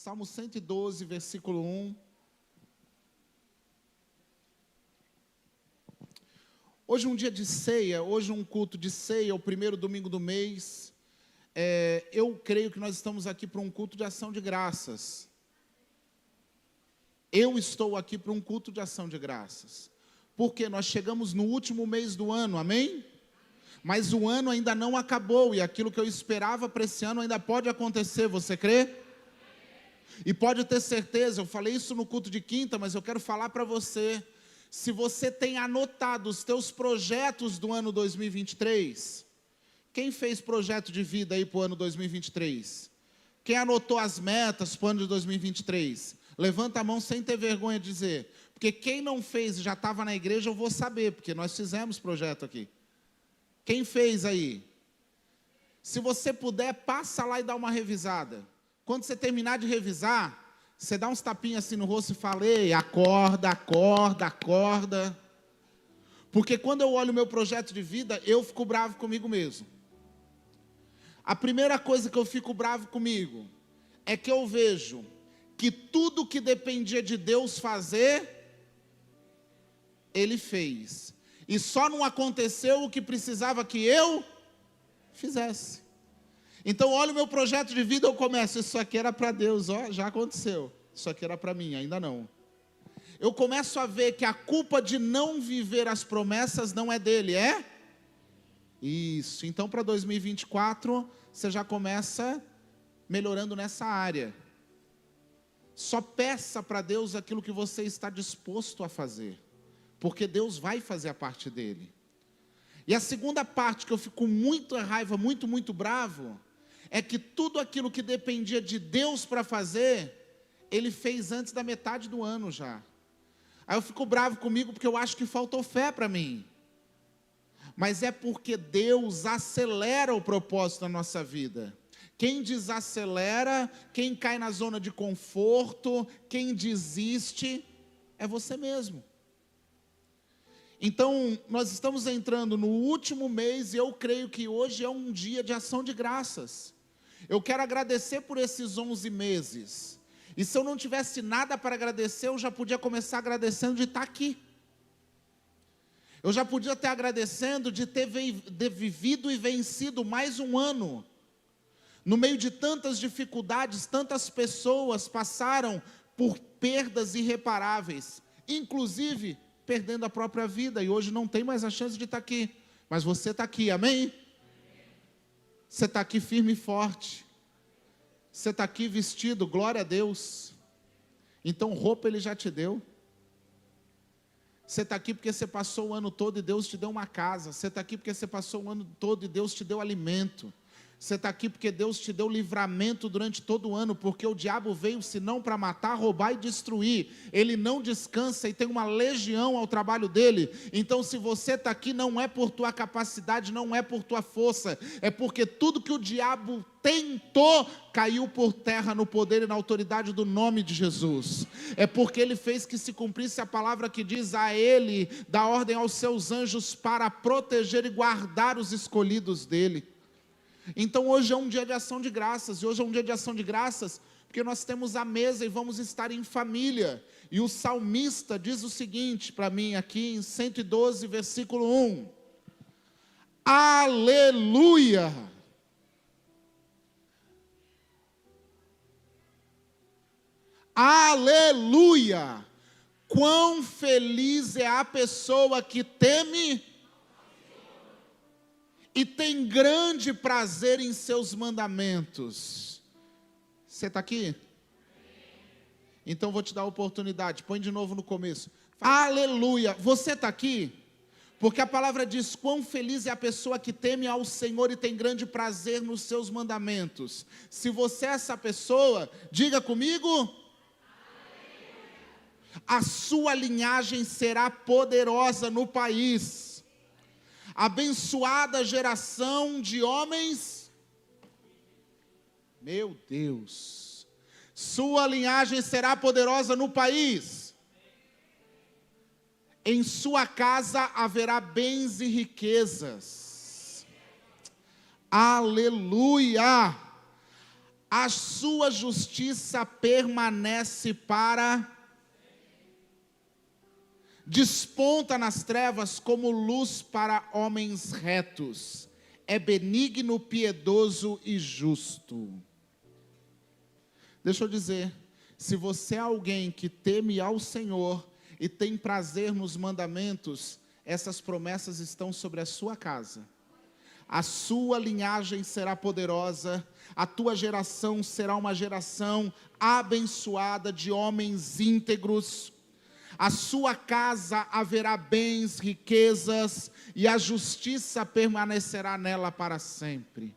Salmo 112, versículo 1. Hoje é um dia de ceia, hoje é um culto de ceia, o primeiro domingo do mês. Eu creio que nós estamos aqui para um culto de ação de graças. Eu estou aqui para um culto de ação de graças. Porque nós chegamos no último mês do ano, amém? Mas o ano ainda não acabou e aquilo que eu esperava para esse ano ainda pode acontecer, você crê? E pode ter certeza, eu falei isso no culto de quinta, mas eu quero falar para você. Se você tem anotado os teus projetos do ano 2023, quem fez projeto de vida aí para o ano 2023? Quem anotou as metas para o ano de 2023? Levanta a mão sem ter vergonha de dizer. Porque quem não fez e já estava na igreja, eu vou saber, porque nós fizemos projeto aqui. Quem fez aí? Se você puder, passa lá e dá uma revisada. Quando você terminar de revisar, você dá uns tapinhas assim no rosto e fala: ei, acorda, acorda, acorda. Porque quando eu olho o meu projeto de vida, eu fico bravo comigo mesmo. A primeira coisa que eu fico bravo comigo é que eu vejo que tudo que dependia de Deus fazer, Ele fez. E só não aconteceu o que precisava que eu fizesse. Então, olha o meu projeto de vida, eu começo, isso aqui era para Deus, ó, já aconteceu. Isso aqui era para mim, ainda não. Eu começo a ver que a culpa de não viver as promessas não é dele, é? Isso. Então, para 2024, você já começa melhorando nessa área. Só peça para Deus aquilo que você está disposto a fazer, porque Deus vai fazer a parte dele. E a segunda parte que eu fico com muita raiva, muito bravo, é que tudo aquilo que dependia de Deus para fazer, Ele fez antes da metade do ano já. Aí eu fico bravo comigo porque eu acho que faltou fé para mim. Mas é porque Deus acelera o propósito da nossa vida. Quem desacelera, quem cai na zona de conforto, quem desiste, é você mesmo. Então, nós estamos entrando no último mês e eu creio que hoje é um dia de ação de graças. Eu quero agradecer por esses 11 meses. E se eu não tivesse nada para agradecer, eu já podia começar agradecendo de estar aqui. Eu já podia estar agradecendo de ter vivido e vencido mais um ano. No meio de tantas dificuldades, tantas pessoas passaram por perdas irreparáveis, inclusive perdendo a própria vida, e hoje não tem mais a chance de estar aqui, mas você está aqui, amém? Você está aqui firme e forte, você está aqui vestido, glória a Deus. Então roupa Ele já te deu. Você está aqui porque você passou o ano todo e Deus te deu uma casa. Você está aqui porque você passou o ano todo e Deus te deu alimento. Você está aqui porque Deus te deu livramento durante todo o ano, porque o diabo veio senão para matar, roubar e destruir. Ele não descansa e tem uma legião ao trabalho dele. Então, se você está aqui, não é por tua capacidade, não é por tua força, é porque tudo que o diabo tentou, caiu por terra no poder e na autoridade do nome de Jesus. É porque Ele fez que se cumprisse a palavra que diz: a Ele dá ordem aos seus anjos para proteger e guardar os escolhidos dEle. Então hoje é um dia de ação de graças, e hoje é um dia de ação de graças, porque nós temos a mesa e vamos estar em família, e o salmista diz o seguinte para mim aqui em 112, versículo 1, aleluia, aleluia, quão feliz é a pessoa que teme e tem grande prazer em seus mandamentos. Você está aqui? Então vou te dar a oportunidade, põe de novo no começo. Aleluia, você está aqui? Porque a palavra diz: quão feliz é a pessoa que teme ao Senhor e tem grande prazer nos seus mandamentos. Se você é essa pessoa, diga comigo: a sua linhagem será poderosa no país. Abençoada geração de homens, meu Deus, sua linhagem será poderosa no país, em sua casa haverá bens e riquezas, aleluia, a sua justiça permanece para... Desponta nas trevas como luz para homens retos. É benigno, piedoso e justo. Deixa eu dizer, se você é alguém que teme ao Senhor e tem prazer nos mandamentos, essas promessas estão sobre a sua casa. A sua linhagem será poderosa, a tua geração será uma geração abençoada de homens íntegros. A sua casa haverá bens, riquezas, e a justiça permanecerá nela para sempre.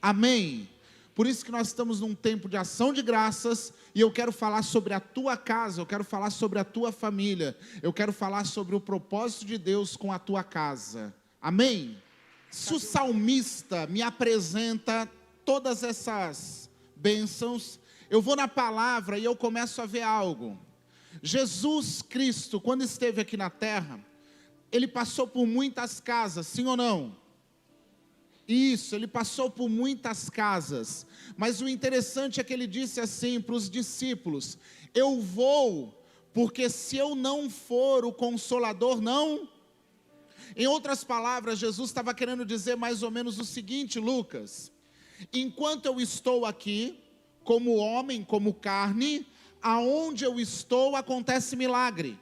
Amém? Por isso que nós estamos num tempo de ação de graças, e eu quero falar sobre a tua casa, eu quero falar sobre a tua família, eu quero falar sobre o propósito de Deus com a tua casa. Amém? Se o salmista me apresenta todas essas bênçãos, eu vou na palavra e eu começo a ver algo. Jesus Cristo, quando esteve aqui na terra, ele passou por muitas casas, sim ou não? Isso, ele passou por muitas casas, mas o interessante é que ele disse assim para os discípulos: eu vou, porque se eu não for, o Consolador não. Em outras palavras, Jesus estava querendo dizer mais ou menos o seguinte, Lucas: enquanto eu estou aqui, como homem, como carne, aonde eu estou acontece milagre.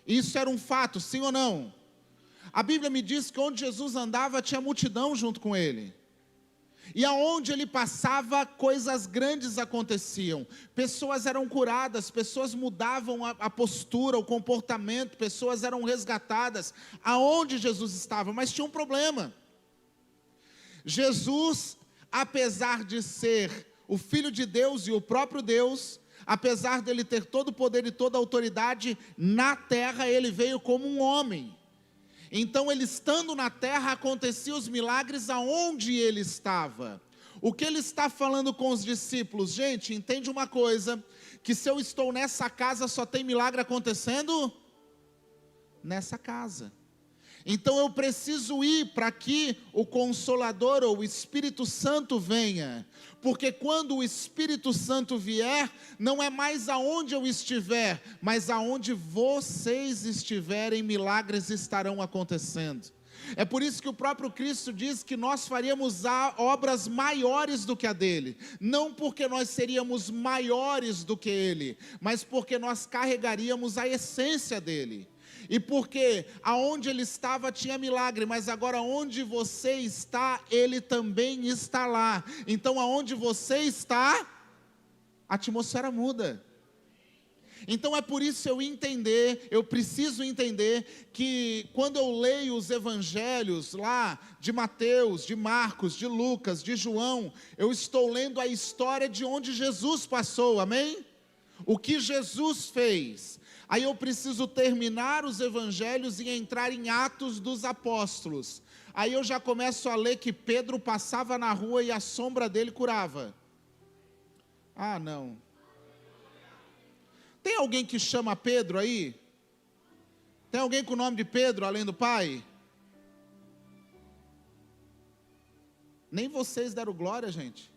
Isso era um fato, sim ou não? A Bíblia me diz que onde Jesus andava tinha multidão junto com ele. E aonde ele passava, coisas grandes aconteciam. Pessoas eram curadas, pessoas mudavam a postura, o comportamento, pessoas eram resgatadas. Aonde Jesus estava, mas tinha um problema. Jesus, apesar de ser o Filho de Deus e o próprio Deus, apesar dele ter todo o poder e toda a autoridade na terra, ele veio como um homem. Então, ele estando na terra, aconteciam os milagres aonde ele estava. O que ele está falando com os discípulos? Gente, entende uma coisa, que se eu estou nessa casa, só tem milagre acontecendo nessa casa. Então eu preciso ir para que o Consolador ou o Espírito Santo venha, porque quando o Espírito Santo vier, não é mais aonde eu estiver, mas aonde vocês estiverem, milagres estarão acontecendo. É por isso que o próprio Cristo diz que nós faríamos obras maiores do que a dele, não porque nós seríamos maiores do que ele, mas porque nós carregaríamos a essência dele. E porque aonde ele estava tinha milagre, mas agora onde você está, ele também está lá. Então aonde você está, a atmosfera muda. Então é por isso eu preciso entender que quando eu leio os evangelhos lá de Mateus, de Marcos, de Lucas, de João, eu estou lendo a história de onde Jesus passou, amém? O que Jesus fez. Aí eu preciso terminar os evangelhos e entrar em Atos dos Apóstolos. Aí eu já começo a ler que Pedro passava na rua e a sombra dele curava. Ah, não. Tem alguém que chama Pedro aí? Tem alguém com o nome de Pedro, além do pai? Nem vocês deram glória, gente.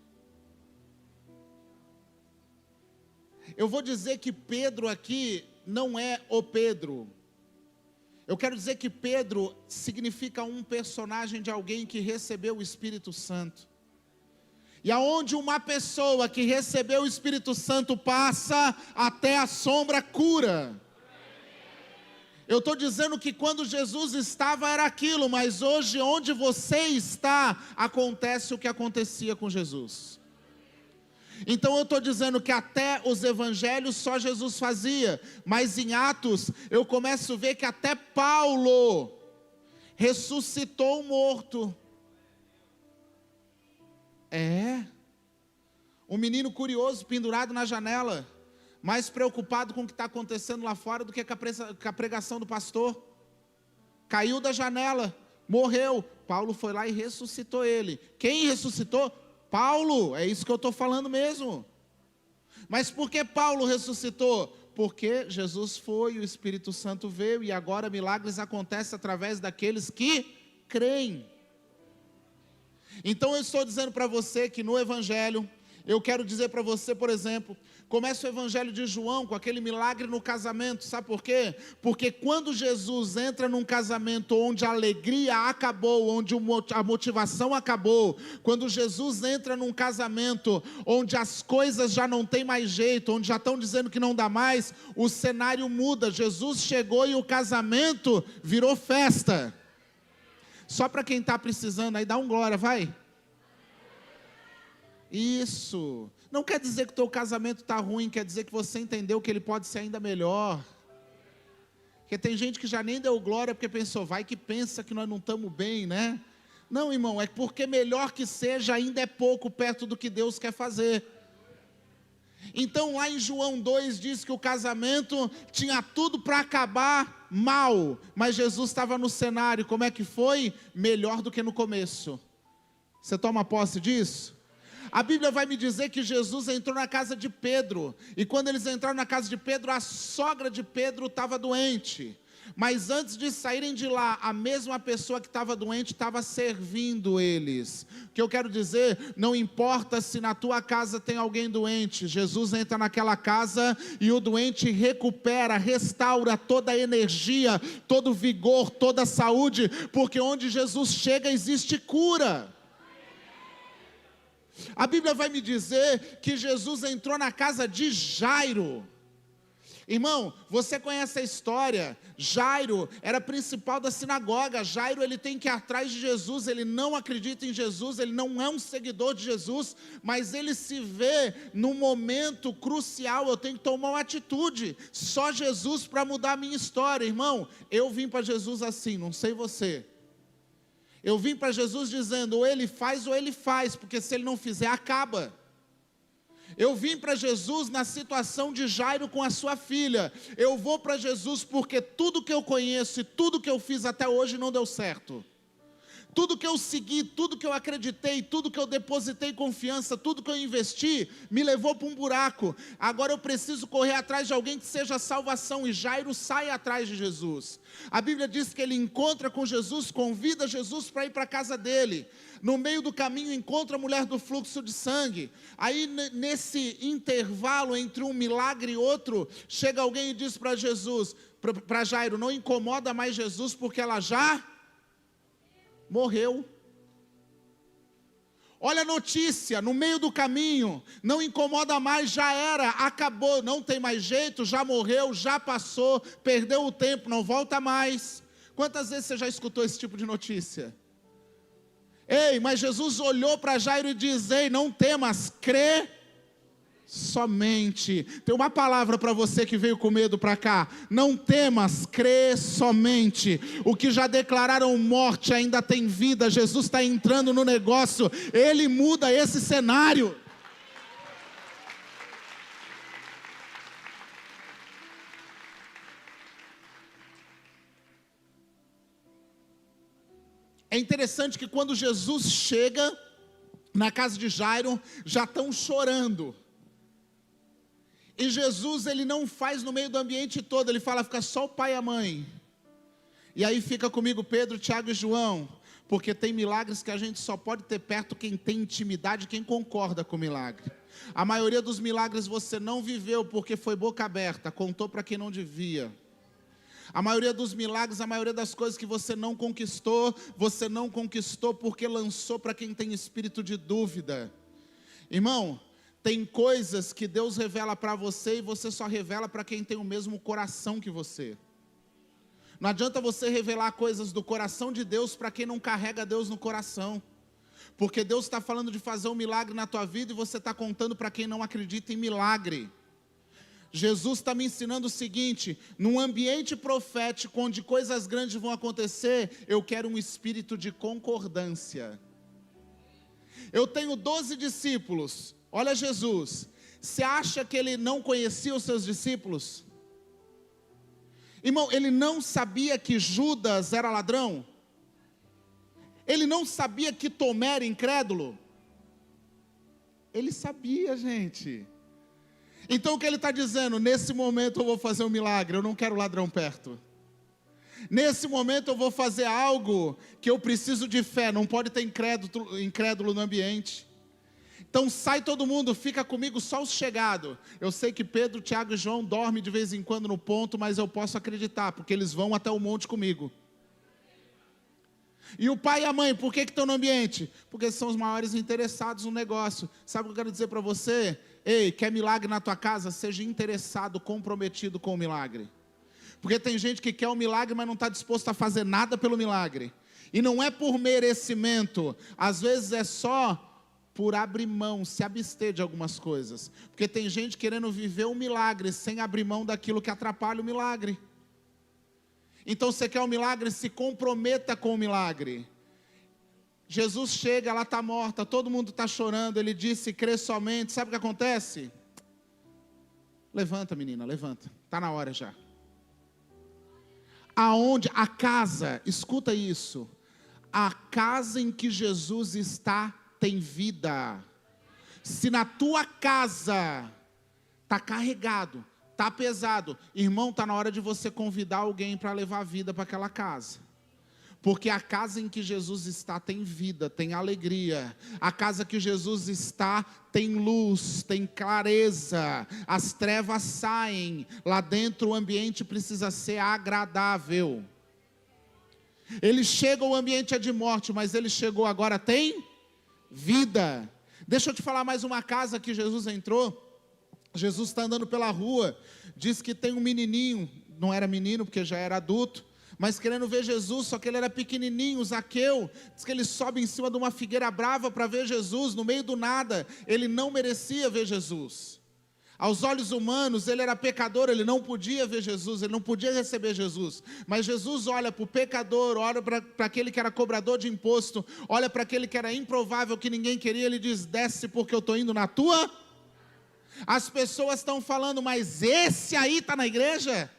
Eu vou dizer que Pedro aqui não é o Pedro. Eu quero dizer que Pedro significa um personagem de alguém que recebeu o Espírito Santo. E aonde uma pessoa que recebeu o Espírito Santo passa, até a sombra cura. Eu estou dizendo que quando Jesus estava era aquilo, mas hoje onde você está, acontece o que acontecia com Jesus. Então eu estou dizendo que até os evangelhos só Jesus fazia, mas em Atos eu começo a ver que até Paulo ressuscitou um morto. Um menino curioso pendurado na janela, mais preocupado com o que está acontecendo lá fora do que com a pregação do pastor. Caiu da janela, morreu. Paulo foi lá e ressuscitou ele. Quem ressuscitou? Paulo, é isso que eu estou falando mesmo. Mas por que Paulo ressuscitou? Porque Jesus foi, o Espírito Santo veio e agora milagres acontecem através daqueles que creem. Então eu estou dizendo para você que no Evangelho, Eu quero dizer para você, por exemplo, começa o evangelho de João com aquele milagre no casamento, sabe por quê? Porque quando Jesus entra num casamento onde a alegria acabou, onde a motivação acabou, quando Jesus entra num casamento onde as coisas já não tem mais jeito, onde já estão dizendo que não dá mais, o cenário muda. Jesus chegou e o casamento virou festa. Só para quem está precisando aí, dá um glória, vai. Isso, não quer dizer que o teu casamento está ruim, quer dizer que você entendeu que ele pode ser ainda melhor. Porque tem gente que já nem deu glória porque pensou, vai que pensa que nós não estamos bem, né? Não, irmão, é porque melhor que seja ainda é pouco perto do que Deus quer fazer. Então lá em João 2 diz que o casamento tinha tudo para acabar mal, mas Jesus estava no cenário, como é que foi? Melhor do que no começo. Você toma posse disso? A Bíblia vai me dizer que Jesus entrou na casa de Pedro, e quando eles entraram na casa de Pedro, a sogra de Pedro estava doente, mas antes de saírem de lá, a mesma pessoa que estava doente estava servindo eles. O que eu quero dizer, não importa se na tua casa tem alguém doente, Jesus entra naquela casa e o doente recupera, restaura toda a energia, todo o vigor, toda a saúde, porque onde Jesus chega existe cura. A Bíblia vai me dizer que Jesus entrou na casa de Jairo. Irmão, você conhece a história? Jairo era principal da sinagoga. Jairo, ele tem que ir atrás de Jesus, ele não acredita em Jesus, ele não é um seguidor de Jesus, mas ele se vê num momento crucial, eu tenho que tomar uma atitude, só Jesus para mudar a minha história. Irmão, eu vim para Jesus assim, não sei você. Eu vim para Jesus dizendo, ou ele faz, porque se ele não fizer, acaba. Eu vim para Jesus na situação de Jairo com a sua filha. Eu vou para Jesus porque tudo que eu conheço e tudo que eu fiz até hoje não deu certo. Tudo que eu segui, tudo que eu acreditei, tudo que eu depositei confiança, tudo que eu investi, me levou para um buraco. Agora eu preciso correr atrás de alguém que seja salvação. E Jairo sai atrás de Jesus. A Bíblia diz que ele encontra com Jesus, convida Jesus para ir para a casa dele. No meio do caminho encontra a mulher do fluxo de sangue. Aí nesse intervalo entre um milagre e outro, chega alguém e diz para Jesus, para Jairo, não incomoda mais Jesus porque ela já morreu. Olha a notícia, no meio do caminho, não incomoda mais, já era, acabou, não tem mais jeito, já morreu, já passou, perdeu o tempo, não volta mais. Quantas vezes você já escutou esse tipo de notícia? Ei, mas Jesus olhou para Jairo e diz, ei, não temas, crê somente. Tem uma palavra para você que veio com medo para cá, não temas, crê somente. O que já declararam morte ainda tem vida, Jesus está entrando no negócio, Ele muda esse cenário. É interessante que quando Jesus chega na casa de Jairo, já estão chorando. E Jesus, ele não faz no meio do ambiente todo, ele fala, fica só o pai e a mãe. E aí fica comigo Pedro, Tiago e João, porque tem milagres que a gente só pode ter perto quem tem intimidade, quem concorda com o milagre. A maioria dos milagres você não viveu porque foi boca aberta, contou para quem não devia. A maioria dos milagres, a maioria das coisas que você não conquistou porque lançou para quem tem espírito de dúvida. Irmão, tem coisas que Deus revela para você e você só revela para quem tem o mesmo coração que você. Não adianta você revelar coisas do coração de Deus para quem não carrega Deus no coração. Porque Deus está falando de fazer um milagre na tua vida e você está contando para quem não acredita em milagre. Jesus está me ensinando o seguinte, num ambiente profético onde coisas grandes vão acontecer, eu quero um espírito de concordância. Eu tenho 12 discípulos, olha Jesus, você acha que ele não conhecia os seus discípulos? Irmão, ele não sabia que Judas era ladrão? Ele não sabia que Tomé era incrédulo? Ele sabia, gente. Então o que ele está dizendo? Nesse momento eu vou fazer um milagre, eu não quero ladrão perto. Nesse momento eu vou fazer algo que eu preciso de fé, não pode ter incrédulo no ambiente. Então sai todo mundo, fica comigo só os chegados. Eu sei que Pedro, Tiago e João dormem de vez em quando no ponto, mas eu posso acreditar, porque eles vão até o monte comigo. E o pai e a mãe, por que estão no ambiente? Porque são os maiores interessados no negócio. Sabe o que eu quero dizer para você? Ei, quer milagre na tua casa? Seja interessado, comprometido com o milagre. Porque tem gente que quer o milagre, mas não está disposto a fazer nada pelo milagre. E não é por merecimento, às vezes é só por abrir mão, se abster de algumas coisas. Porque tem gente querendo viver o milagre sem abrir mão daquilo que atrapalha o milagre. Então você quer o milagre, se comprometa com o milagre. Jesus chega, ela está morta, todo mundo está chorando, ele disse, crê somente. Sabe o que acontece? Levanta, menina, levanta, está na hora já. Aonde? A casa, escuta isso, a casa em que Jesus está tem vida. Se na tua casa está carregado, está pesado, irmão, está na hora de você convidar alguém para levar a vida para aquela casa. Porque a casa em que Jesus está tem vida, tem alegria. A casa que Jesus está tem luz, tem clareza. As trevas saem. Lá dentro o ambiente precisa ser agradável. Ele chega, o ambiente é de morte, mas ele chegou agora, tem vida. Deixa eu te falar mais uma casa que Jesus entrou. Jesus está andando pela rua, diz que tem um menininho, não era menino porque já era adulto, mas querendo ver Jesus, só que ele era pequenininho, Zaqueu, diz que ele sobe em cima de uma figueira brava para ver Jesus, no meio do nada, ele não merecia ver Jesus. Aos olhos humanos, ele era pecador, ele não podia ver Jesus, ele não podia receber Jesus. Mas Jesus olha para o pecador, olha para aquele que era cobrador de imposto, olha para aquele que era improvável, que ninguém queria, ele diz, desce porque eu estou indo na tua. As pessoas estão falando, mas esse aí está na igreja?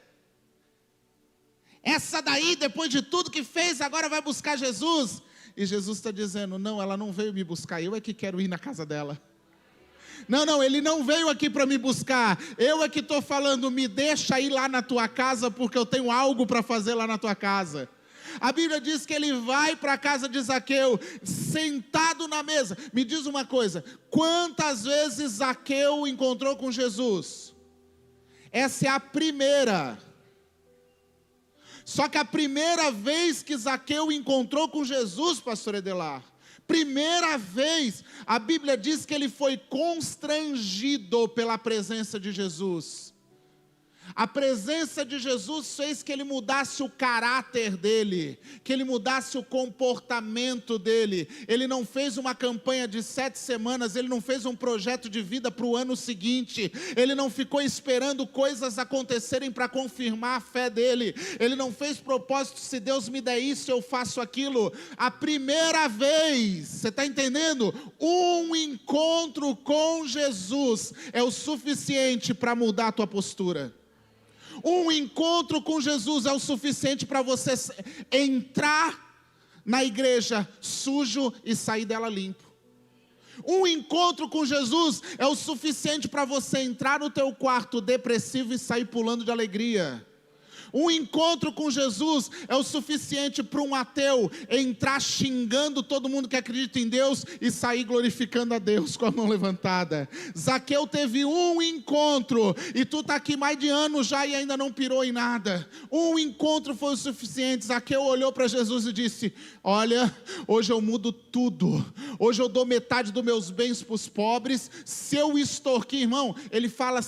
Essa daí, depois de tudo que fez, agora vai buscar Jesus? E Jesus está dizendo, não, ela não veio me buscar, eu é que quero ir na casa dela. Não, ele não veio aqui para me buscar, eu é que estou falando, me deixa ir lá na tua casa, porque eu tenho algo para fazer lá na tua casa. A Bíblia diz que ele vai para a casa de Zaqueu, sentado na mesa. Me diz uma coisa, quantas vezes Zaqueu encontrou com Jesus? Essa é a primeira. Só que a primeira vez que Zaqueu encontrou com Jesus, pastor Edelar, primeira vez, a Bíblia diz que ele foi constrangido pela presença de Jesus. A presença de Jesus fez que ele mudasse o caráter dele, que ele mudasse o comportamento dele. Ele não fez uma campanha de 7 semanas, ele não fez um projeto de vida para o ano seguinte, ele não ficou esperando coisas acontecerem para confirmar a fé dele, ele não fez propósito, se Deus me der isso, eu faço aquilo. A primeira vez, você está entendendo? Um encontro com Jesus é o suficiente para mudar a tua postura. Um encontro com Jesus é o suficiente para você entrar na igreja sujo e sair dela limpo. Um encontro com Jesus é o suficiente para você entrar no teu quarto depressivo e sair pulando de alegria. Um encontro com Jesus é o suficiente para um ateu entrar xingando todo mundo que acredita em Deus e sair glorificando a Deus com a mão levantada. Zaqueu teve um encontro e tu está aqui mais de ano já e ainda não pirou em nada. Um encontro foi o suficiente. Zaqueu olhou para Jesus e disse, olha, hoje eu mudo tudo, hoje eu dou metade dos meus bens para os pobres. Se eu extorquir, irmão, ele fala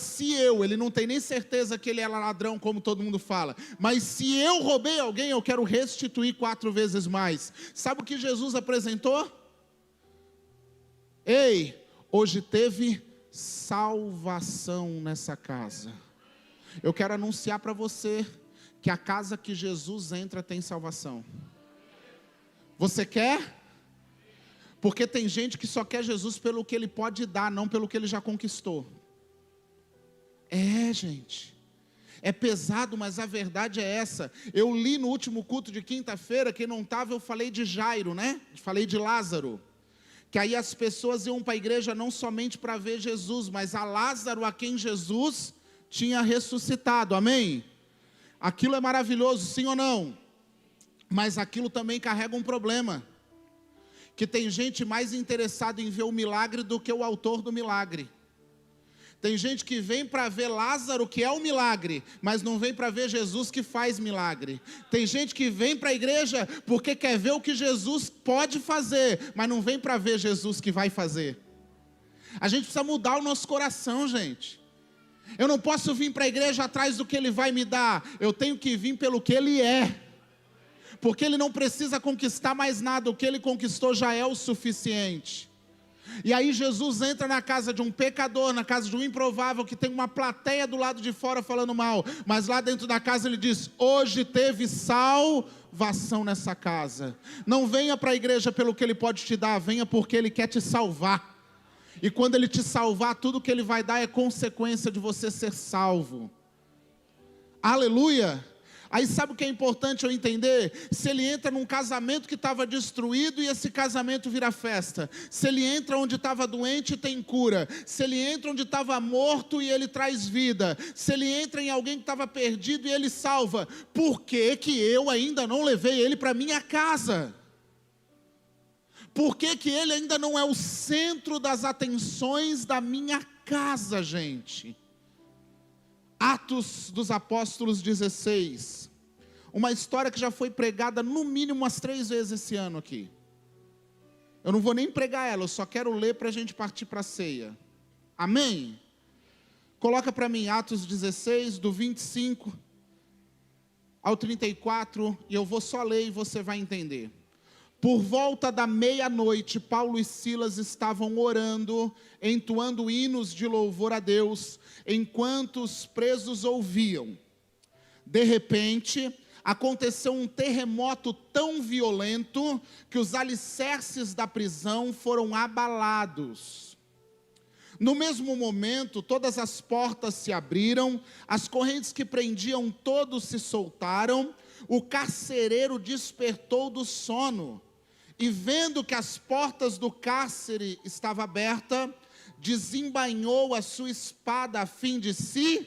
ele não tem nem certeza que ele era ladrão como todo mundo fala, mas se eu roubei alguém, eu quero restituir 4 vezes mais. Sabe o que Jesus apresentou? Ei, hoje teve salvação nessa casa. Eu quero anunciar para você que a casa que Jesus entra tem salvação. Você quer? Porque tem gente que só quer Jesus pelo que ele pode dar, não pelo que ele já conquistou. Gente, é pesado, mas a verdade é essa. Eu li no último culto de quinta-feira, quem não estava, eu falei de Jairo, né? Falei de Lázaro. Que aí as pessoas iam para a igreja não somente para ver Jesus, mas a Lázaro a quem Jesus tinha ressuscitado, amém? Aquilo é maravilhoso, sim ou não? Mas aquilo também carrega um problema. que tem gente mais interessada em ver o milagre do que o autor do milagre. Tem gente que vem para ver Lázaro, que é o milagre, mas não vem para ver Jesus que faz milagre. Tem gente que vem para a igreja porque quer ver o que Jesus pode fazer, mas não vem para ver Jesus que vai fazer. A gente precisa mudar o nosso coração, gente. Eu não posso vir para a igreja atrás do que Ele vai me dar, eu tenho que vir pelo que Ele é. Porque Ele não precisa conquistar mais nada, o que Ele conquistou já é o suficiente. E aí Jesus entra na casa de um pecador, na casa de um improvável, que tem uma plateia do lado de fora falando mal, mas lá dentro da casa Ele diz: hoje teve salvação nessa casa. Não venha para a igreja pelo que Ele pode te dar, venha porque Ele quer te salvar. E quando Ele te salvar, tudo que Ele vai dar é consequência de você ser salvo. Aleluia! Aí sabe o que é importante eu entender? Se ele entra num casamento que estava destruído e esse casamento vira festa. Se ele entra onde estava doente e tem cura. Se ele entra onde estava morto e ele traz vida. Se ele entra em alguém que estava perdido e ele salva. Por que que eu ainda não levei ele para minha casa? Por que que ele ainda não é o centro das atenções da minha casa, gente? Atos dos Apóstolos 16, uma história que já foi pregada no mínimo umas 3 vezes esse ano aqui. Eu não vou nem pregar ela, eu só quero ler para a gente partir para a ceia. Amém? Coloca para mim Atos 16, do 25 ao 34, e eu vou só ler e você vai entender. Por volta da meia-noite, Paulo e Silas estavam orando, entoando hinos de louvor a Deus, enquanto os presos ouviam. De repente, aconteceu um terremoto tão violento que os alicerces da prisão foram abalados. No mesmo momento, todas as portas se abriram, as correntes que prendiam todos se soltaram, o carcereiro despertou do sono. E vendo que as portas do cárcere estavam abertas, desembainhou a sua espada a fim de si,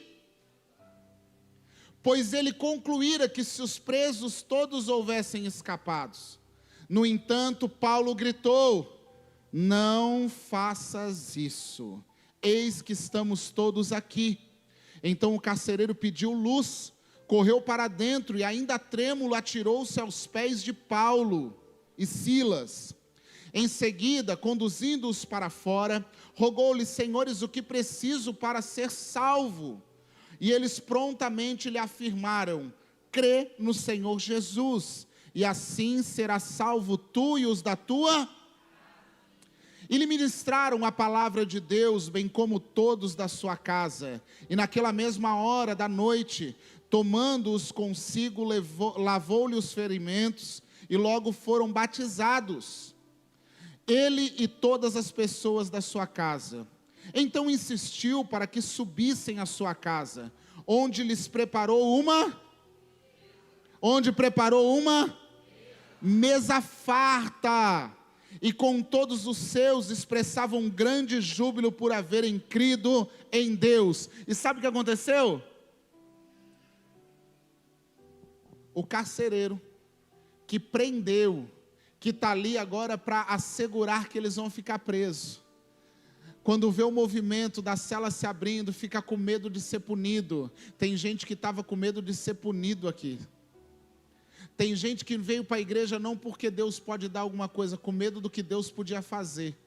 pois ele concluíra que se os presos todos houvessem escapados. No entanto, Paulo gritou: não faças isso, eis que estamos todos aqui. Então o carcereiro pediu luz, correu para dentro e ainda trêmulo atirou-se aos pés de Paulo e Silas. Em seguida, conduzindo-os para fora, rogou-lhes: senhores, o que preciso para ser salvo? E eles prontamente lhe afirmaram: crê no Senhor Jesus, e assim será salvo tu e os da tua. E lhe ministraram a palavra de Deus, bem como todos da sua casa. E naquela mesma hora da noite, tomando-os consigo, lavou-lhe os ferimentos, e logo foram batizados, ele e todas as pessoas da sua casa. Então insistiu para que subissem à sua casa, onde preparou uma mesa farta, e com todos os seus expressavam um grande júbilo por haverem crido em Deus. E sabe o que aconteceu? O carcereiro que prendeu, que está ali agora para assegurar que eles vão ficar presos, quando vê o movimento da cela se abrindo, fica com medo de ser punido. Tem gente que estava com medo de ser punido aqui. Tem gente que veio para a igreja não porque Deus pode dar alguma coisa, com medo do que Deus podia fazer.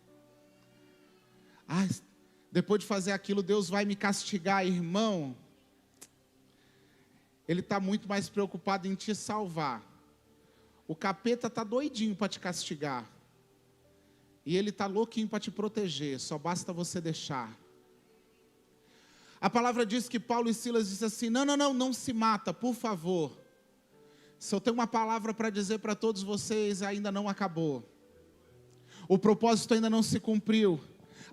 Depois de fazer aquilo, Deus vai me castigar, irmão. Ele está muito mais preocupado em te salvar. O capeta está doidinho para te castigar. E ele está louquinho para te proteger. Só basta você deixar. A palavra diz que Paulo e Silas dizem assim: não se mata, por favor. Se eu tenho uma palavra para dizer para todos vocês, ainda não acabou. O propósito ainda não se cumpriu.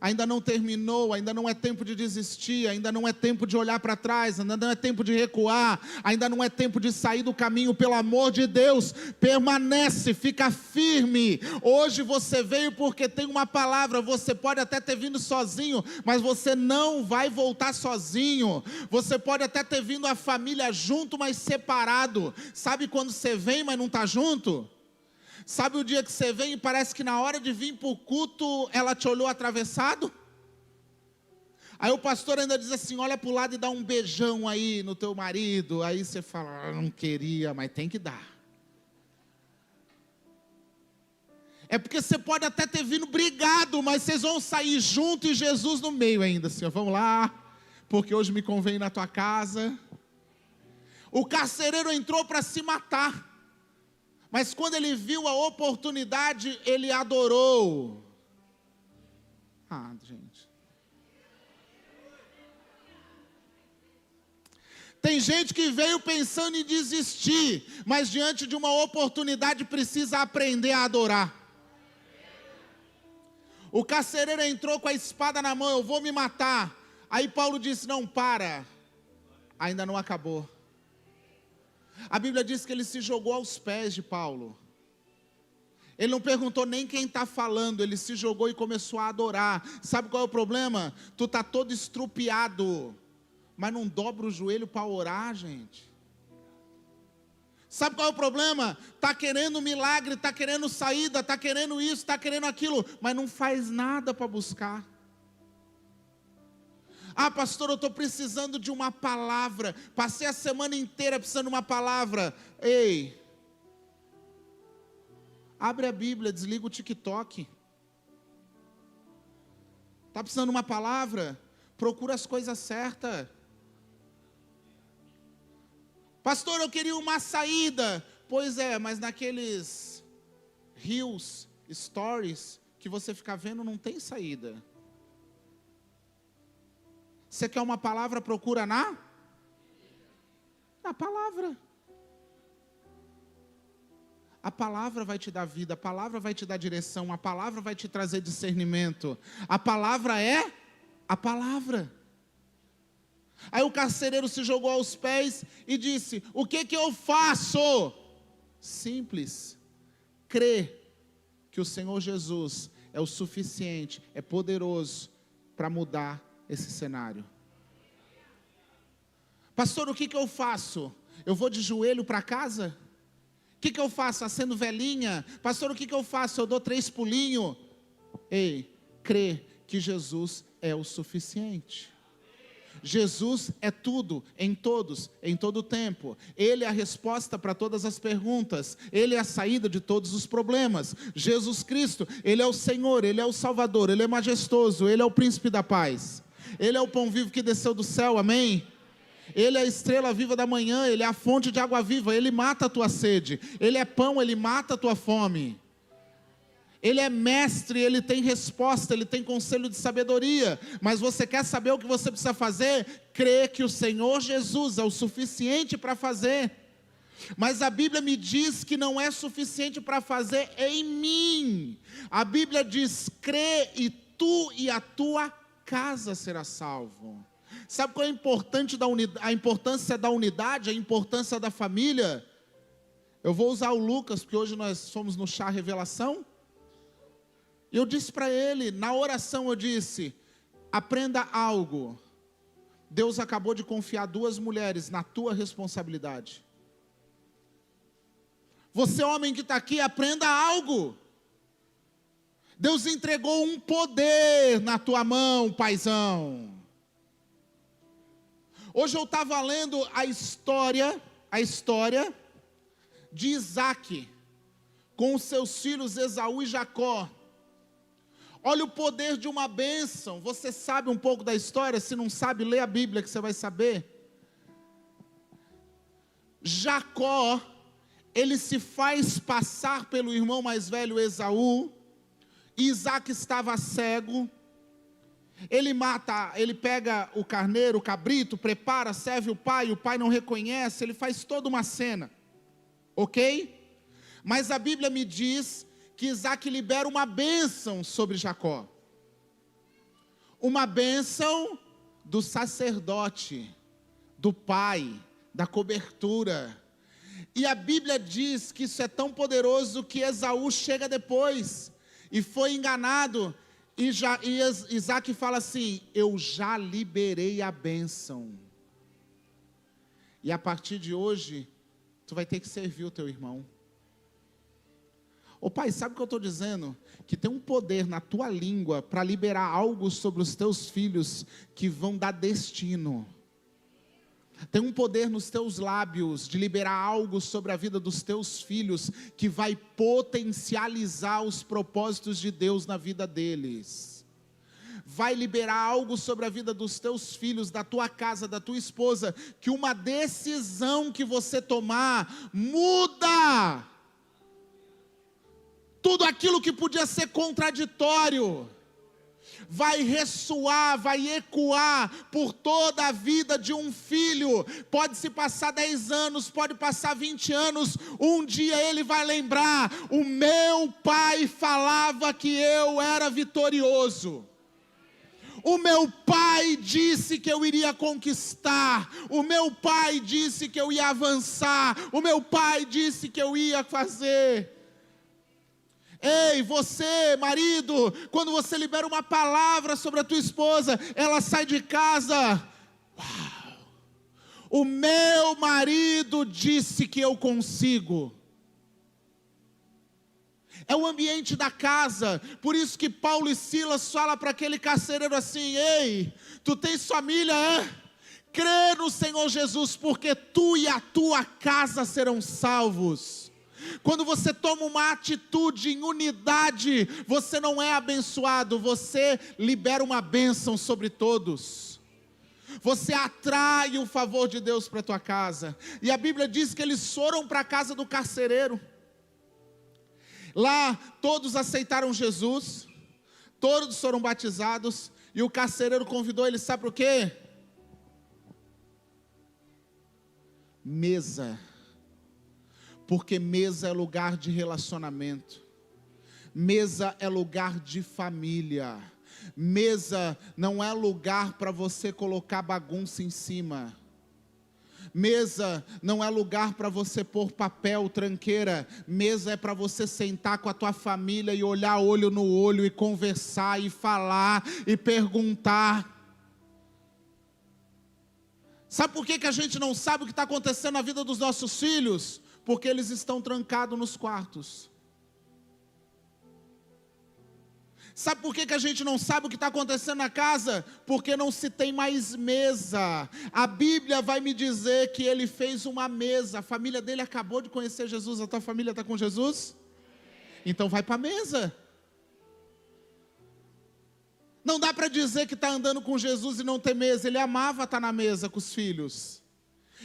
Ainda não terminou, ainda não é tempo de desistir, ainda não é tempo de olhar para trás, ainda não é tempo de recuar, ainda não é tempo de sair do caminho, pelo amor de Deus, permanece, fica firme. Hoje você veio porque tem uma palavra, você pode até ter vindo sozinho, mas você não vai voltar sozinho. Você pode até ter vindo a família junto, mas separado. Sabe quando você vem, mas não está junto? Sabe o dia que você vem e parece que na hora de vir para o culto, ela te olhou atravessado? Aí o pastor ainda diz assim, olha para o lado e dá um beijão aí no teu marido. Aí você fala, não queria, mas tem que dar. É porque você pode até ter vindo brigado, mas vocês vão sair junto e Jesus no meio ainda, assim, ó, vamos lá, porque hoje me convém ir na tua casa. O carcereiro entrou para se matar, mas quando ele viu a oportunidade, ele adorou. Ah, gente. Tem gente que veio pensando em desistir, mas diante de uma oportunidade precisa aprender a adorar. O carcereiro entrou com a espada na mão, eu vou me matar. Aí Paulo disse, não, para, ainda não acabou. A Bíblia diz que ele se jogou aos pés de Paulo. Ele não perguntou nem quem está falando, ele se jogou e começou a adorar. Sabe qual é o problema? Tu está todo estrupiado, mas não dobra o joelho para orar, gente. Sabe qual é o problema? Está querendo milagre, está querendo saída, está querendo isso, está querendo aquilo, mas não faz nada para buscar. Ah, pastor, eu estou precisando de uma palavra. Passei a semana inteira precisando de uma palavra. Ei, abre a Bíblia, desliga o TikTok. Está precisando de uma palavra? Procura as coisas certas. Pastor, eu queria uma saída. Pois é, mas naqueles reels, stories, que você fica vendo, não tem saída. Você quer uma palavra, procura na palavra. A palavra vai te dar vida, a palavra vai te dar direção, a palavra vai te trazer discernimento. A palavra é a palavra. Aí o carcereiro se jogou aos pés e disse, o que eu faço? Simples, crê que o Senhor Jesus é o suficiente, é poderoso para mudar esse cenário. Pastor, o que eu faço? Eu vou de joelho para casa? O que eu faço? Acendo velhinha? Pastor, o que eu faço? Eu dou 3 pulinhos? Ei, crê que Jesus é o suficiente. Jesus é tudo, em todos, em todo tempo. Ele é a resposta para todas as perguntas. Ele é a saída de todos os problemas. Jesus Cristo, Ele é o Senhor, Ele é o Salvador, Ele é majestoso, Ele é o príncipe da paz. Ele é o pão vivo que desceu do céu, amém? Ele é a estrela viva da manhã, Ele é a fonte de água viva, Ele mata a tua sede. Ele é pão, Ele mata a tua fome. Ele é mestre, Ele tem resposta, Ele tem conselho de sabedoria. Mas você quer saber o que você precisa fazer? Crê que o Senhor Jesus é o suficiente para fazer. Mas a Bíblia me diz que não é suficiente para fazer em mim. A Bíblia diz, crê e tu e a tua casa será salvo. Sabe qual é a importância da unidade, a importância da família? Eu vou usar o Lucas, porque hoje nós fomos no chá revelação. Eu disse para ele, na oração eu disse, aprenda algo. Deus acabou de confiar 2 mulheres na tua responsabilidade. Você, homem que está aqui, aprenda algo. Deus entregou um poder na tua mão, paizão. Hoje eu estava lendo a história de Isaac, com os seus filhos Esaú e Jacó. Olha o poder de uma bênção. Você sabe um pouco da história? Se não sabe, lê a Bíblia que você vai saber. Jacó, ele se faz passar pelo irmão mais velho Esaú. Isaac estava cego. Ele pega o carneiro, o cabrito, prepara, serve o pai não reconhece, ele faz toda uma cena. Ok? Mas a Bíblia me diz que Isaac libera uma bênção sobre Jacó. Uma bênção do sacerdote, do pai, da cobertura. E a Bíblia diz que isso é tão poderoso que Esaú chega depois e foi enganado. E Isaac fala assim, eu já liberei a bênção. E a partir de hoje, tu vai ter que servir o teu irmão. Ô pai, sabe o que eu estou dizendo? Que tem um poder na tua língua para liberar algo sobre os teus filhos que vão dar destino. Tem um poder nos teus lábios de liberar algo sobre a vida dos teus filhos que vai potencializar os propósitos de Deus na vida deles. Vai liberar algo sobre a vida dos teus filhos, da tua casa, da tua esposa, que uma decisão que você tomar muda tudo aquilo que podia ser contraditório. Vai ressoar, vai ecoar por toda a vida de um filho. Pode se passar 10 anos, pode passar 20 anos, um dia ele vai lembrar: o meu pai falava que eu era vitorioso. O meu pai disse que eu iria conquistar. O meu pai disse que eu ia avançar. O meu pai disse que eu ia fazer. Ei, você, marido, quando você libera uma palavra sobre a tua esposa, ela sai de casa. Uau! O meu marido disse que eu consigo. É o ambiente da casa. Por isso que Paulo e Silas falam para aquele carcereiro assim: ei, tu tens família, é? Crê no Senhor Jesus, porque tu e a tua casa serão salvos. Quando você toma uma atitude em unidade, você não é abençoado, você libera uma bênção sobre todos. Você atrai o favor de Deus para a tua casa. E a Bíblia diz que eles foram para a casa do carcereiro. Lá todos aceitaram Jesus, todos foram batizados, e o carcereiro convidou eles, sabe por quê? Mesa. Porque mesa é lugar de relacionamento, mesa é lugar de família, mesa não é lugar para você colocar bagunça em cima, mesa não é lugar para você pôr papel, tranqueira, mesa é para você sentar com a tua família e olhar olho no olho e conversar e falar e perguntar. Sabe por que a gente não sabe o que está acontecendo na vida dos nossos filhos? Porque eles estão trancados nos quartos. Sabe por que a gente não sabe o que está acontecendo na casa? Porque não se tem mais mesa. A Bíblia vai me dizer que ele fez uma mesa. A família dele acabou de conhecer Jesus. A tua família está com Jesus? Então vai para a mesa. Não dá para dizer que está andando com Jesus e não ter mesa. Ele amava estar na mesa com os filhos.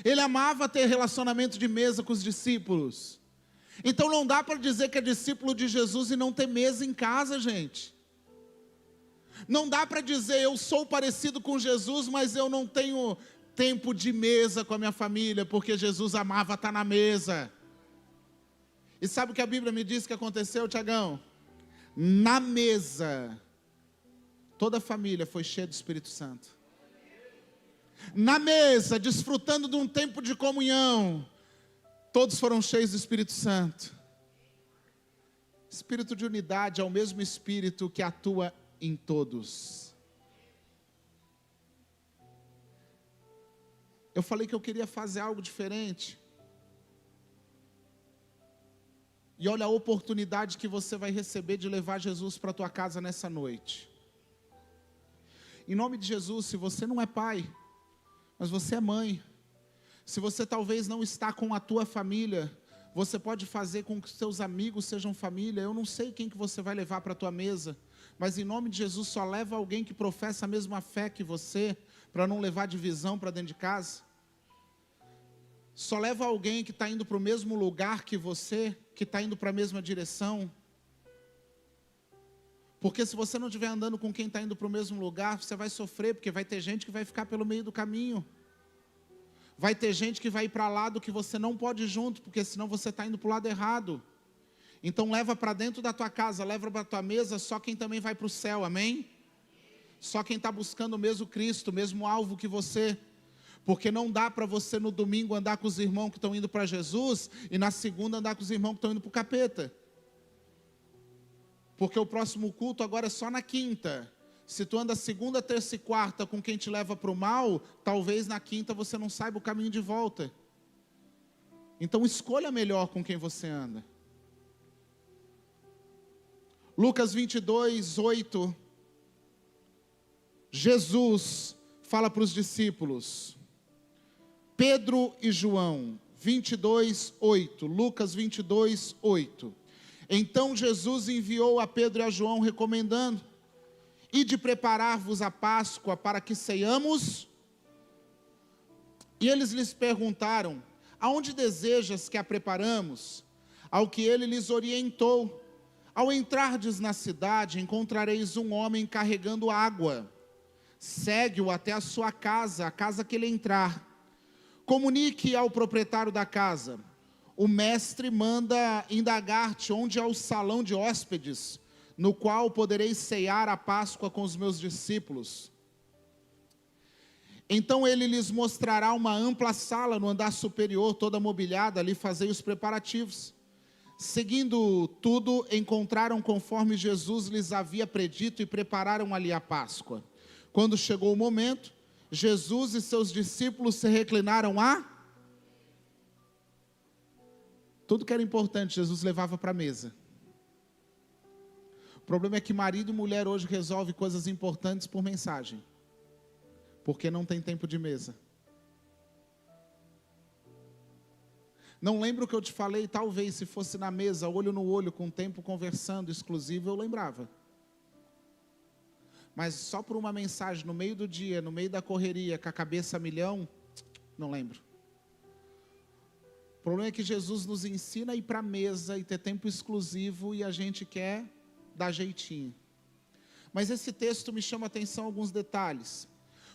Ele amava ter relacionamento de mesa com os discípulos. Então não dá para dizer que é discípulo de Jesus e não ter mesa em casa, gente. Não dá para dizer: eu sou parecido com Jesus, mas eu não tenho tempo de mesa com a minha família, porque Jesus amava estar na mesa. E sabe o que a Bíblia me diz que aconteceu, Tiagão? Na mesa, toda a família foi cheia do Espírito Santo. Na mesa, desfrutando de um tempo de comunhão, todos foram cheios do Espírito Santo. Espírito de unidade é o mesmo Espírito que atua em todos. Eu falei que eu queria fazer algo diferente. E olha a oportunidade que você vai receber de levar Jesus para a tua casa nessa noite. Em nome de Jesus, se você não é pai, mas você é mãe, se você talvez não está com a tua família, você pode fazer com que seus amigos sejam família. Eu não sei quem que você vai levar para a tua mesa, mas em nome de Jesus, só leva alguém que professa a mesma fé que você, para não levar divisão para dentro de casa. Só leva alguém que está indo para o mesmo lugar que você, que está indo para a mesma direção. Porque se você não estiver andando com quem está indo para o mesmo lugar, você vai sofrer, porque vai ter gente que vai ficar pelo meio do caminho. Vai ter gente que vai ir para lado que você não pode ir junto, porque senão você está indo para o lado errado. Então leva para dentro da tua casa, leva para a tua mesa só quem também vai para o céu, amém? Só quem está buscando o mesmo Cristo, o mesmo alvo que você. Porque não dá para você no domingo andar com os irmãos que estão indo para Jesus, e na segunda andar com os irmãos que estão indo para o capeta. Porque o próximo culto agora é só na quinta. Se tu anda segunda, terça e quarta com quem te leva para o mal, talvez na quinta você não saiba o caminho de volta. Então escolha melhor com quem você anda. Lucas 22, 8. Jesus fala para os discípulos. Pedro e João, 22, 8. Lucas 22, 8. Então Jesus enviou a Pedro e a João, recomendando: ide preparar-vos a Páscoa para que ceiamos. E eles lhes perguntaram: aonde desejas que a preparamos? Ao que ele lhes orientou: ao entrardes na cidade, encontrareis um homem carregando água. Segue-o até a sua casa, a casa que ele entrar. Comunique ao proprietário da casa: o mestre manda indagar-te onde é o salão de hóspedes, no qual podereis ceiar a Páscoa com os meus discípulos. Então ele lhes mostrará uma ampla sala no andar superior, toda mobiliada, ali fazei os preparativos. Seguindo tudo, encontraram conforme Jesus lhes havia predito e prepararam ali a Páscoa. Quando chegou o momento, Jesus e seus discípulos se reclinaram a... Tudo que era importante, Jesus levava para a mesa. O problema é que marido e mulher hoje resolvem coisas importantes por mensagem, porque não tem tempo de mesa. Não lembro o que eu te falei, talvez se fosse na mesa, olho no olho, com tempo conversando, exclusivo, eu lembrava. Mas só por uma mensagem no meio do dia, no meio da correria, com a cabeça a milhão, não lembro. O problema é que Jesus nos ensina a ir para a mesa e ter tempo exclusivo e a gente quer dar jeitinho. Mas esse texto me chama a atenção alguns detalhes.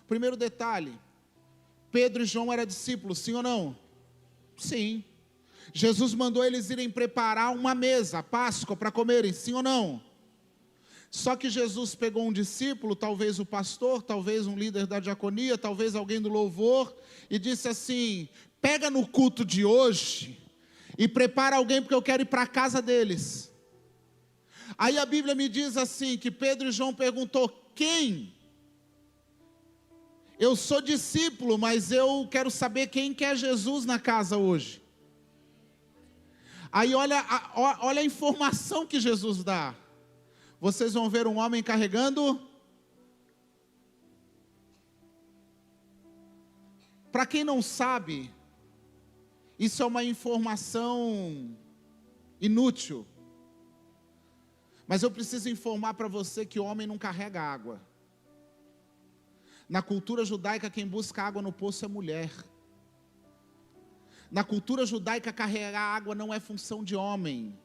Primeiro detalhe: Pedro e João eram discípulos, sim ou não? Sim. Jesus mandou eles irem preparar uma mesa, a Páscoa, para comerem, sim ou não? Só que Jesus pegou um discípulo, talvez o pastor, talvez um líder da diaconia, talvez alguém do louvor, e disse assim: pega no culto de hoje e prepara alguém, porque eu quero ir para a casa deles. Aí a Bíblia me diz assim, que Pedro e João perguntou: quem? Eu sou discípulo, mas eu quero saber quem quer Jesus na casa hoje. Aí olha a informação que Jesus dá. Vocês vão ver um homem carregando. Para quem não sabe, isso é uma informação inútil. Mas eu preciso informar para você que o homem não carrega água. Na cultura judaica, quem busca água no poço é mulher. Na cultura judaica, carregar água não é função de homem.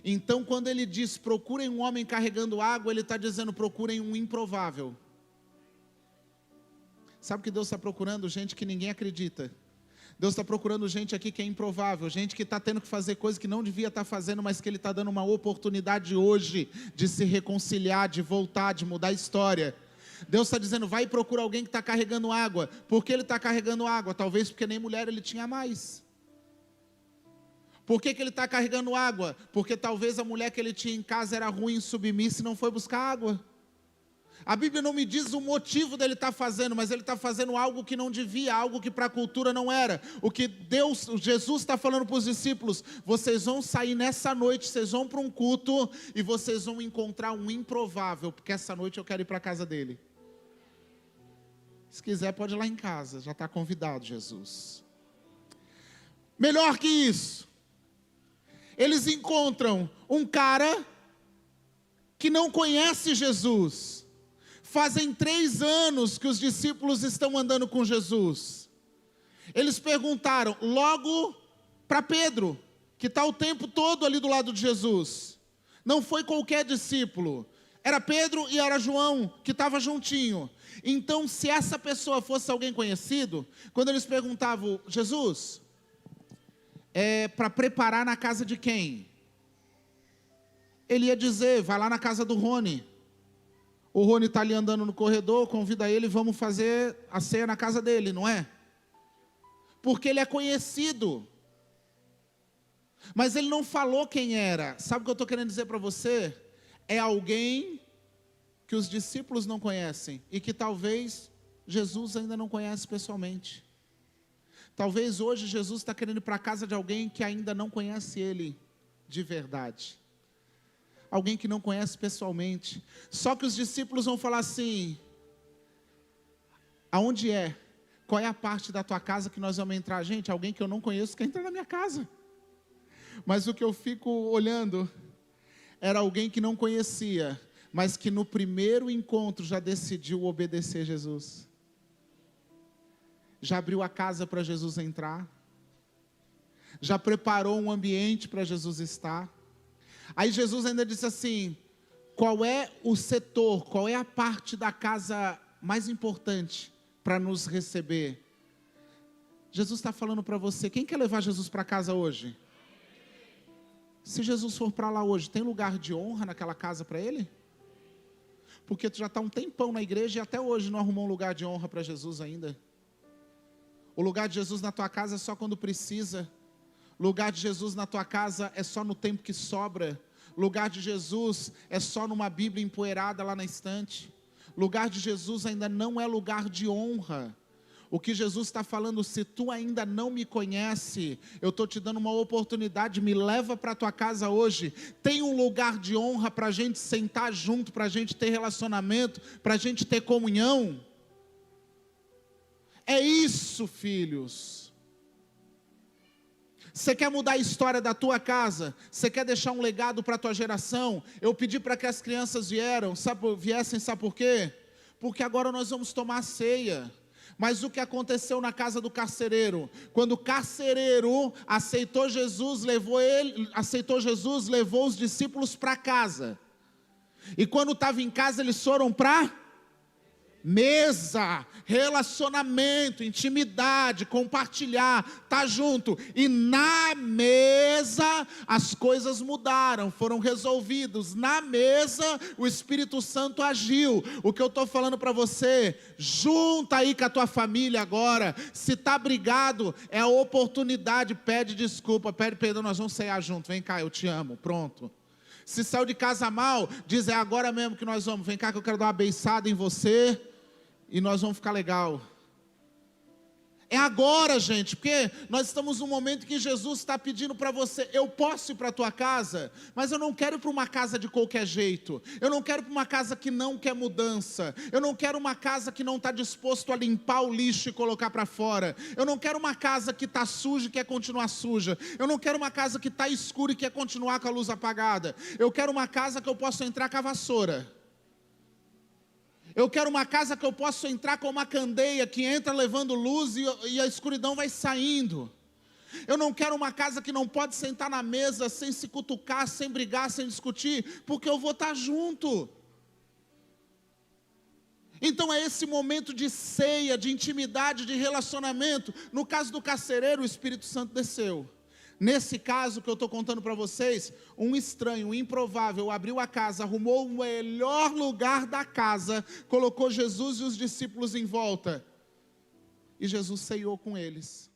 Então, quando ele diz, procurem um homem carregando água, ele está dizendo, procurem um improvável. Sabe o que Deus está procurando? Gente que ninguém acredita. Deus está procurando gente aqui que é improvável, gente que está tendo que fazer coisas que não devia estar fazendo, mas que Ele está dando uma oportunidade hoje de se reconciliar, de voltar, de mudar a história. Deus está dizendo, vai e procura alguém que está carregando água. Por que ele está carregando água? Talvez porque nem mulher ele tinha mais. Por que ele está carregando água? Porque talvez a mulher que ele tinha em casa era ruim, submissa e não foi buscar água. A Bíblia não me diz o motivo dele estar fazendo, mas ele está fazendo algo que não devia, algo que para a cultura não era. O que Jesus está falando para os discípulos: vocês vão sair nessa noite, vocês vão para um culto e vocês vão encontrar um improvável, porque essa noite eu quero ir para a casa dele. Se quiser pode ir lá em casa, já está convidado, Jesus. Melhor que isso, eles encontram um cara que não conhece Jesus. Fazem 3 anos que os discípulos estão andando com Jesus. Eles perguntaram logo para Pedro, que está o tempo todo ali do lado de Jesus. Não foi qualquer discípulo. Era Pedro e era João, que estava juntinho. Então, se essa pessoa fosse alguém conhecido, quando eles perguntavam, Jesus, é para preparar na casa de quem? Ele ia dizer, vai lá na casa do Rony. O Rony está ali andando no corredor, convida ele, vamos fazer a ceia na casa dele, não é? Porque ele é conhecido. Mas ele não falou quem era. Sabe o que eu estou querendo dizer para você? É alguém que os discípulos não conhecem e que talvez Jesus ainda não conhece pessoalmente. Talvez hoje Jesus está querendo ir para a casa de alguém que ainda não conhece ele de verdade. alguém que não conhece pessoalmente. Só que os discípulos vão falar assim: aonde é? Qual é a parte da tua casa que nós vamos entrar? Gente, alguém que eu não conheço quer entrar na minha casa. Mas o que eu fico olhando era alguém que não conhecia, mas que no primeiro encontro já decidiu obedecer Jesus. Já abriu a casa para Jesus entrar. Já preparou um ambiente para Jesus estar. Aí Jesus ainda disse assim: qual é o setor, qual é a parte da casa mais importante para nos receber? Jesus está falando para você: quem quer levar Jesus para casa hoje? Se Jesus for para lá hoje, tem lugar de honra naquela casa para ele? Porque tu já está um tempão na igreja e até hoje não arrumou um lugar de honra para Jesus ainda. O lugar de Jesus na tua casa é só quando precisa. O lugar de Jesus na tua casa é só no tempo que sobra. O lugar de Jesus é só numa Bíblia empoeirada lá na estante. O lugar de Jesus ainda não é lugar de honra. O que Jesus está falando: se tu ainda não me conhece, eu estou te dando uma oportunidade, me leva para a tua casa hoje. Tem um lugar de honra para a gente sentar junto, para a gente ter relacionamento, para a gente ter comunhão. É isso, filhos. Você quer mudar a história da tua casa? Você quer deixar um legado para a tua geração? Eu pedi para que as crianças viessem, sabe por quê? Porque agora nós vamos tomar ceia. Mas o que aconteceu na casa do carcereiro? Quando o carcereiro aceitou Jesus, levou os discípulos para casa. E quando estava em casa, eles foram para mesa, relacionamento, intimidade, compartilhar, tá junto. E na mesa as coisas mudaram, foram resolvidos. Na mesa o Espírito Santo agiu. O que eu estou falando para você: junta aí com a tua família agora. Se tá brigado, é a oportunidade. Pede desculpa, pede perdão, nós vamos ceiar junto. Vem cá, eu te amo, pronto. Se saiu de casa mal, diz: é agora mesmo que nós vamos. Vem cá que eu quero dar uma beiçada em você e nós vamos ficar legal. É agora, gente, porque nós estamos num momento que Jesus está pedindo para você: eu posso ir para a tua casa, mas eu não quero ir para uma casa de qualquer jeito. Eu não quero ir para uma casa que não quer mudança. Eu não quero uma casa que não está disposto a limpar o lixo e colocar para fora. Eu não quero uma casa que está suja e quer continuar suja. Eu não quero uma casa que está escura e quer continuar com a luz apagada. Eu quero uma casa que eu possa entrar com a vassoura. Eu quero uma casa que eu possa entrar com uma candeia que entra levando luz e a escuridão vai saindo. Eu não quero uma casa que não pode sentar na mesa sem se cutucar, sem brigar, sem discutir, porque eu vou estar junto. Então é esse momento de ceia, de intimidade, de relacionamento. No caso do carcereiro, o Espírito Santo desceu. Nesse caso que eu estou contando para vocês, um estranho, um improvável, abriu a casa, arrumou o melhor lugar da casa, colocou Jesus e os discípulos em volta. E Jesus ceiou com eles.